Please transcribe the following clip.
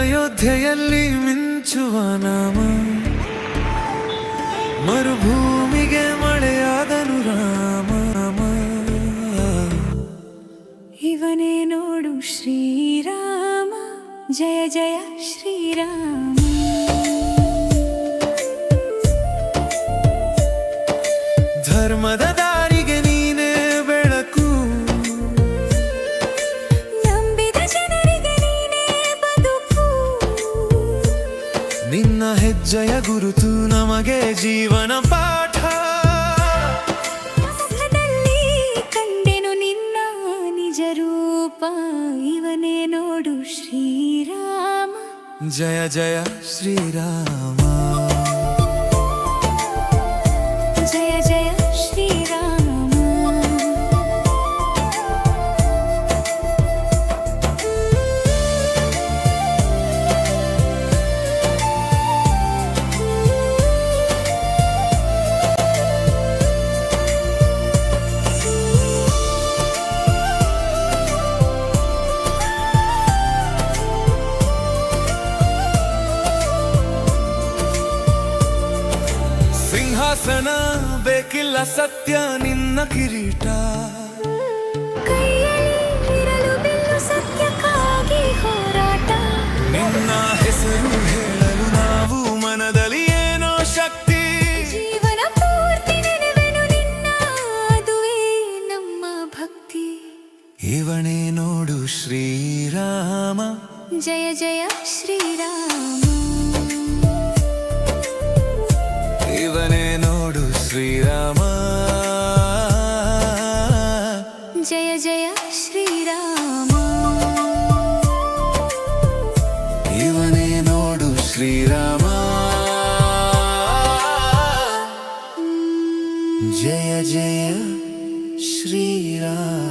ಅಯೋಧ್ಯೆಯಲ್ಲಿ ಮಿಂಚುವ ನಾಮ, ಮರುಭೂಮಿಗೆ ಮಳೆಯಾದನು ರಾಮ. ಇವನೇ ನೋಡು ಶ್ರೀರಾಮ, ಜಯ ಜಯ ಶ್ರೀರಾಮ. ಧರ್ಮದ ದಾರಿಗೆ ನೀನೇ ಬೆಳಕು, ನಂಬಿದ ಜನರಿಗೆ ನೀನೇ ಬದುಕು. ನಿನ್ನ ಹೆಜ್ಜೆಯ ಗುರುತು ನಮಗೆ ಜೀವನ ಪಾಠ. ಮುಖದಲ್ಲಿ ಕಂಡೆನು ನಿನ್ನ ನಿಜ ರೂಪ. ಇವನೇ ನೋಡು ಶ್ರೀರಾಮ, ಜಯ ಜಯ ಶ್ರೀರಾಮ. ಜಯ ಜಯ ಶ್ರೀರಾಮ. ಸಿಂಹಾಸನ ಬೇಕಿಲ್ಲ, ಸತ್ಯ ನಿನ್ನ ಕಿರೀಟ. ಕೈಯಲ್ಲಿರಲು ಬಿಲ್ಲು, ಸತ್ಯಕ್ಕಾಗಿ ಹೋರಾಟ. ನಿನ್ನ ಹೆಸರು ಹೇಳಲು ನಾವು ಮನದಲ್ಲಿ ಏನೋ ಶಕ್ತಿ. ಜೀವನ ಪೂರ್ತಿ ನೆನೆವೆನು ನಿನ್ನ, ಅದುವೇ ನಮ್ಮ ಭಕ್ತಿ. ಇವನೇ ನೋಡು ಶ್ರೀರಾಮ, ಜಯ ಜಯ ಶ್ರೀರಾಮ. ಇವನೇ ನೋಡು ಶ್ರೀರಾಮ. ಜಯ ಜಯ ಶ್ರೀರಾಮ. ಇವನೇ ನೋಡು ಶ್ರೀರಾಮ. ಜಯ ಜಯ ಶ್ರೀರಾಮ.